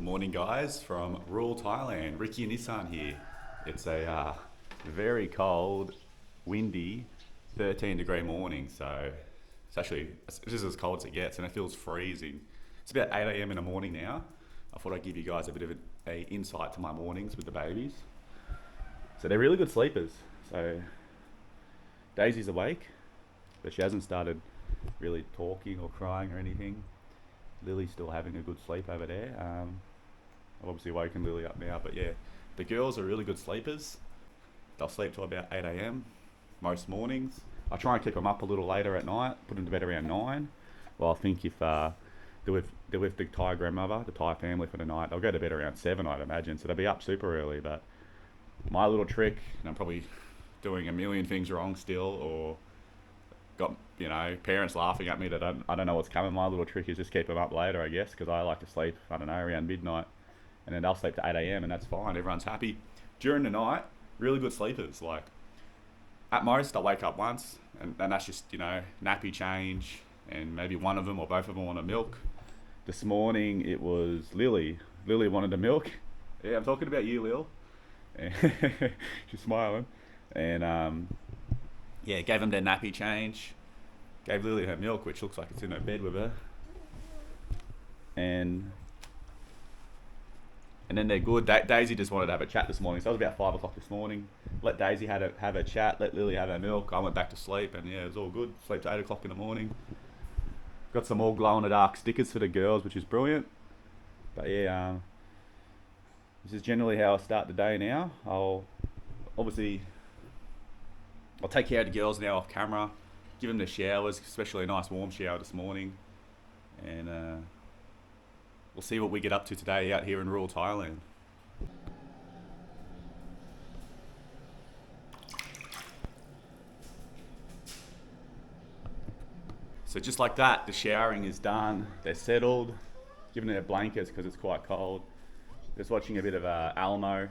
Good morning, guys, from rural Thailand. Ricky and Isaan here. It's a very cold, windy, 13-degree morning, so this is as cold as it gets, and it feels freezing. It's about 8 a.m. in the morning now. I thought I'd give you guys a bit of a insight to my mornings with the babies. So they're really good sleepers. So Daisy's awake, but she hasn't started really talking or crying or anything. Lily's still having a good sleep over there. I've obviously woken Lily up now, but yeah, the girls are really good sleepers. They'll sleep till about 8 a.m. most mornings. I try and keep them up a little later at night, put them to bed around 9. Well, I think if they're with the Thai grandmother, the Thai family for the night, they'll go to bed around 7, I'd imagine, so they'll be up super early. But my little trick, and I'm probably doing a million things wrong still, or got parents laughing at me that I don't know what's coming. My little trick is just keep them up later, I guess, because I like to sleep, around midnight, and then they'll sleep to 8 a.m. and that's fine. Everyone's happy. During the night, really good sleepers. Like, at most, I'll wake up once, and that's just, nappy change, and maybe one of them or both of them want a milk. This morning, it was Lily. Lily wanted a milk. Yeah, I'm talking about you, Lil. She's smiling. And, gave them their nappy change. Gave Lily her milk, which looks like it's in her bed with her. And then they're good. Daisy just wanted to have a chat this morning, so it was about 5 o'clock this morning. Let Daisy have a chat, let Lily have her milk. I went back to sleep, and yeah, it was all good. Sleep to 8 o'clock in the morning. Got some more glow-in-the-dark stickers for the girls, which is brilliant. But yeah, this is generally how I start the day now. I'll take care of the girls now off camera, give them the showers, especially a nice warm shower this morning, and we'll see what we get up to today out here in rural Thailand. So just like that, the showering is done, they're settled, giving their blankets because it's quite cold. Just watching a bit of Almo.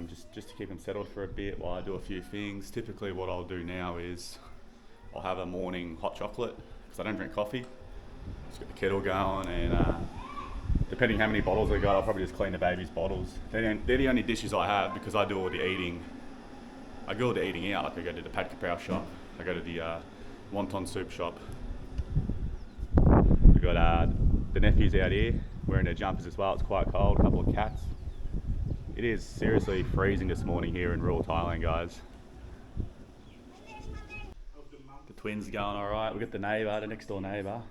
Just to keep them settled for a bit while I do a few things. Typically what I'll do now is I'll have a morning hot chocolate because I don't drink coffee. Just get the kettle going, and depending how many bottles I got, I'll probably just clean the baby's bottles. They're the only dishes I have because I do all the eating. I go all the eating out. Like I go to the pad kapow shop, I go to the wonton soup shop. We've got the nephews out here wearing their jumpers as well. It's quite cold, a couple of cats. It is seriously freezing this morning here in rural Thailand, guys. The twins are going all right. We've got the next door neighbour,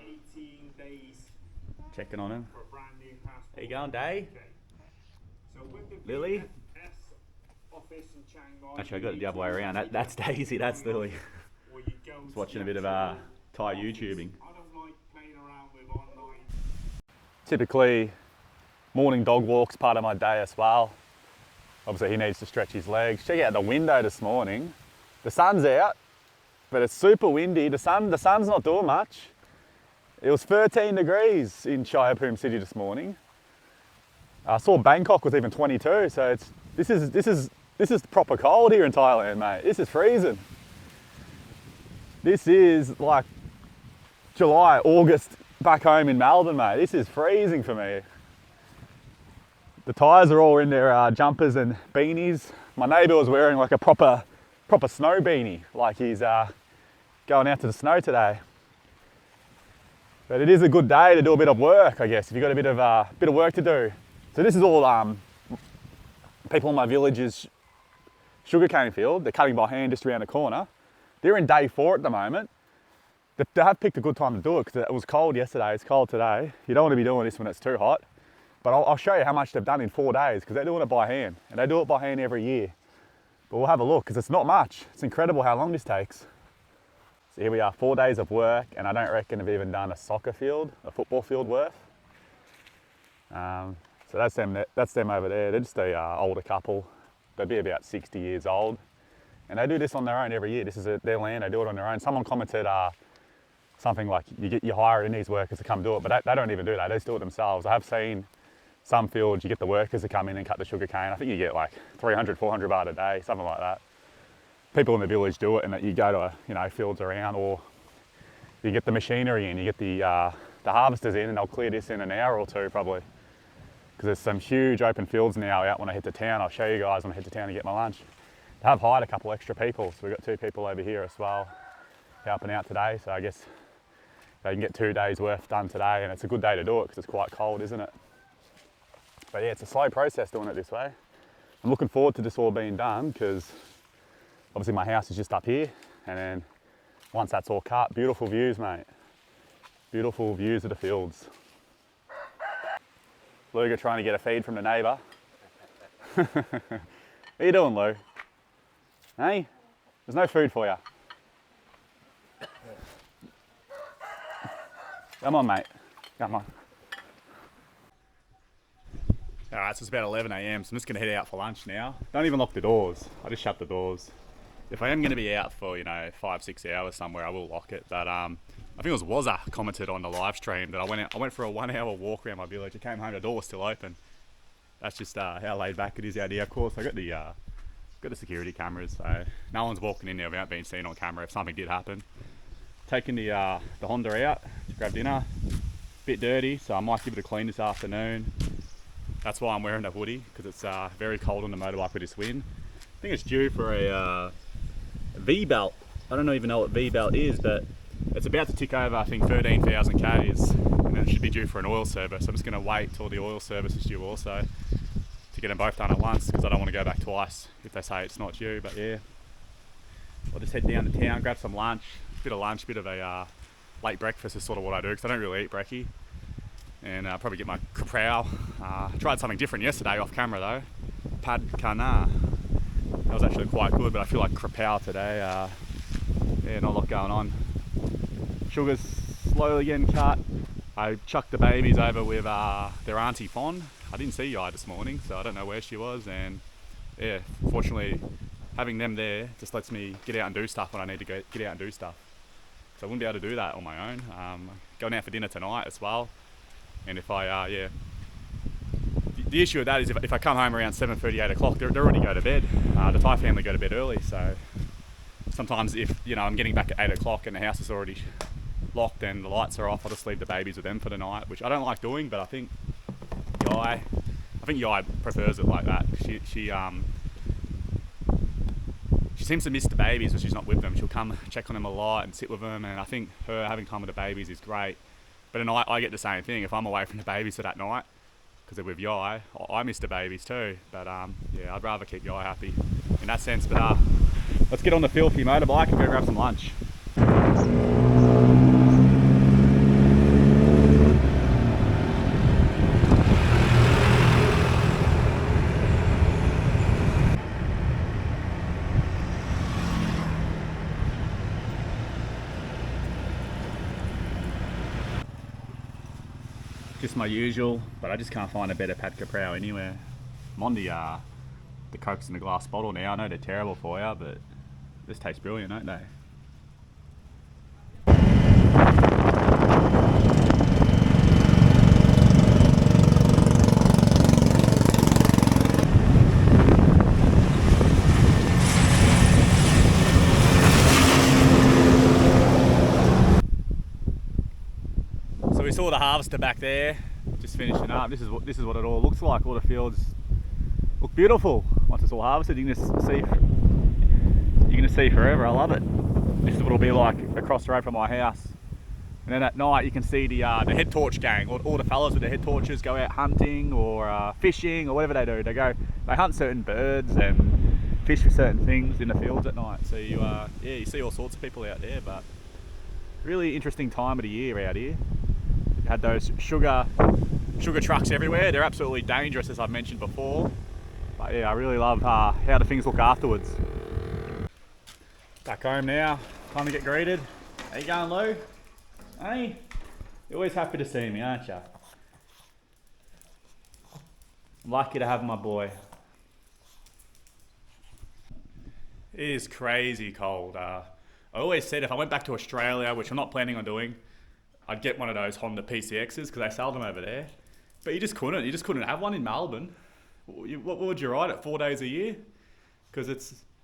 checking on him. How you going, Day? Lily? Actually, I got it the other way around. That's Daisy, that's Lily. Just watching a bit of Thai YouTubing. Typically, morning dog walks part of my day as well. Obviously he needs to stretch his legs. Check out the window this morning. The sun's out, but it's super windy. The sun's not doing much. It was 13 degrees in Chaiyapoom City this morning. I saw Bangkok was even 22, so this is proper cold here in Thailand, mate. This is freezing. This is like July, August back home in Melbourne, mate. This is freezing for me. The Thais are all in their jumpers and beanies. My neighbour was wearing like a proper snow beanie, like he's going out to the snow today. But it is a good day to do a bit of work, I guess, if you've got a bit of work to do. So this is all people in my village's sugarcane field. They're cutting by hand just around the corner. They're in day 4 at the moment. They have picked a good time to do it because it was cold yesterday, it's cold today. You don't want to be doing this when it's too hot. But I'll show you how much they've done in 4 days because they're doing it by hand, and they do it by hand every year. But we'll have a look because it's not much. It's incredible how long this takes. So here we are, 4 days of work, and I don't reckon they've even done a football field worth. So that's them over there. They're just a older couple. They'd be about 60 years old. And they do this on their own every year. This is their land, they do it on their own. Someone commented something like you hire these workers to come do it, but they don't even do that. They just do it themselves. I have seen some fields, you get the workers to come in and cut the sugar cane. I think you get like 300, 400 baht a day, something like that. People in the village do it, and you go to fields around, or you get the machinery in, you get the harvesters in, and they'll clear this in an hour or two probably. because there's some huge open fields now out when I head to town. I'll show you guys when I head to town to get my lunch. I have hired a couple extra people, so we've got 2 people over here as well helping out today, so I guess they can get 2 days worth done today, and it's a good day to do it because it's quite cold, isn't it? But yeah, it's a slow process doing it this way. I'm looking forward to this all being done because obviously my house is just up here, and then once that's all cut, beautiful views, mate. Beautiful views of the fields. Luga trying to get a feed from the neighbour. What are you doing, Lou? Hey? There's no food for you. Come on, mate. Come on. Alright, so it's about 11 AM, so I'm just going to head out for lunch now. Don't even lock the doors. I just shut the doors. If I am going to be out for, 5-6 hours somewhere, I will lock it. But I think it was Wazza commented on the live stream that I went for a 1 hour walk around my village. I came home, the door was still open. That's just how laid back it is out here. Of course, I got the security cameras, so no one's walking in there without being seen on camera if something did happen. Taking the Honda out to grab dinner. Bit dirty, so I might give it a clean this afternoon. That's why I'm wearing a hoodie, because it's very cold on the motorbike with this wind. I think it's due for a V-belt. I don't even know what V-belt is, but it's about to tick over, I think, 13,000 Ks, and then it should be due for an oil service. I'm just going to wait till the oil service is due also to get them both done at once, because I don't want to go back twice if they say it's not due. But yeah, I'll just head down to town, grab some lunch, bit of a late breakfast is sort of what I do, because I don't really eat brekkie. And probably get my kaprao. Tried something different yesterday off camera though. Pad Kana. That was actually quite good, but I feel like kaprao today. Yeah, not a lot going on. Sugar's slowly getting cut. I chucked the babies over with their auntie Fawn. I didn't see Yai this morning, so I don't know where she was. And yeah, fortunately, having them there just lets me get out and do stuff when I need to get out and do stuff. So I wouldn't be able to do that on my own. Going out for dinner tonight as well. And if I, the issue with that is if I come home around 7:30, 8 o'clock, they're already go to bed. The Thai family go to bed early, so sometimes if, I'm getting back at 8 o'clock and the house is already locked and the lights are off, I'll just leave the babies with them for the night, which I don't like doing, but I think Yai prefers it like that. She seems to miss the babies when she's not with them. She'll come check on them a lot and sit with them, and I think her having time with the babies is great. But at night, I get the same thing. If I'm away from the babies for that night, because they're with Yai, I miss the babies too. But yeah, I'd rather keep Yai happy in that sense. But let's get on the filthy motorbike and go grab some lunch. Just my usual, but I just can't find a better pad kaprao anywhere. I'm on the Cokes in the glass bottle now. I know they're terrible for you, but this tastes brilliant, don't they? We saw the harvester back there, just finishing up. This is what it all looks like. All the fields look beautiful once it's all harvested. You're gonna see forever. I love it. This is what it'll be like across the road from my house. And then at night you can see the head torch gang. All the fellas with the head torches go out hunting or fishing or whatever they do. They hunt certain birds and fish for certain things in the fields at night. So you see all sorts of people out there. But really interesting time of the year out here. Had those sugar trucks everywhere. They're absolutely dangerous, as I've mentioned before. But yeah, I really love how the things look afterwards. Back home now, time to get greeted. How you going, Lou? Hey, you're always happy to see me, aren't you? I'm lucky to have my boy. It is crazy cold. I always said if I went back to Australia, which I'm not planning on doing, I'd get one of those Honda PCXs because they sell them over there. But you just couldn't. You just couldn't have one in Melbourne. What would you ride it 4 days a year? Because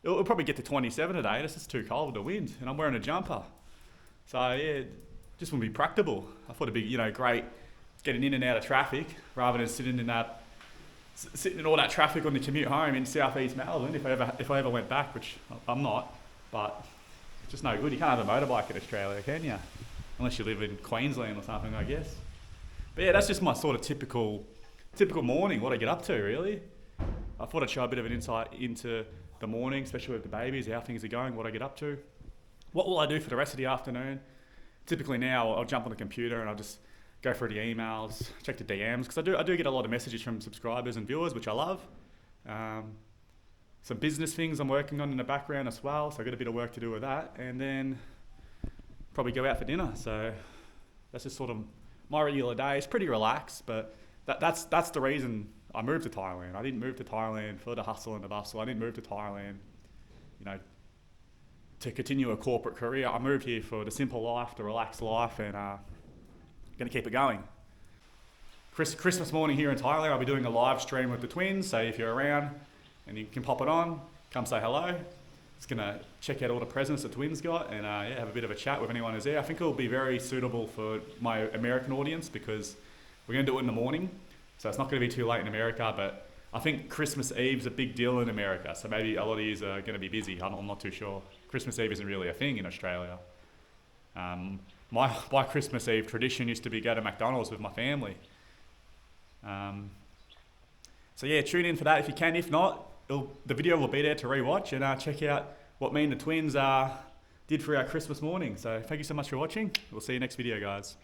it'll probably get to 27 today. And it's just too cold with the wind, and I'm wearing a jumper. So yeah, just wouldn't be practical. I thought it'd be great getting in and out of traffic rather than sitting in that sitting in all that traffic on the commute home in southeast Melbourne if I ever went back, which I'm not. But it's just no good. You can't have a motorbike in Australia, can you? Unless you live in Queensland or something, I guess. But yeah, that's just my sort of typical morning, what I get up to, really. I thought I'd show a bit of an insight into the morning, especially with the babies, how things are going, what I get up to. What will I do for the rest of the afternoon? Typically now I'll jump on the computer and I'll just go through the emails, check the DMs, because I do get a lot of messages from subscribers and viewers, which I love. Some business things I'm working on in the background as well, so I've got a bit of work to do with that. And then probably go out for dinner. So that's just sort of my regular day. It's pretty relaxed, but that's the reason I moved to Thailand. I didn't move to Thailand for the hustle and the bustle. I didn't move to Thailand, to continue a corporate career. I moved here for the simple life, the relaxed life, and going to keep it going. Christmas morning here in Thailand, I'll be doing a live stream with the twins. So if you're around and you can pop it on, come say hello. Just going to check out all the presents the twins got and have a bit of a chat with anyone who's there. I think it'll be very suitable for my American audience because we're going to do it in the morning. So it's not going to be too late in America, but I think Christmas Eve's a big deal in America. So maybe a lot of you are going to be busy. I'm not too sure. Christmas Eve isn't really a thing in Australia. My Christmas Eve tradition used to be go to McDonald's with my family. So yeah, tune in for that if you can. If not, the video will be there to rewatch and check out what me and the twins did for our Christmas morning. So thank you so much for watching. We'll see you next video, guys.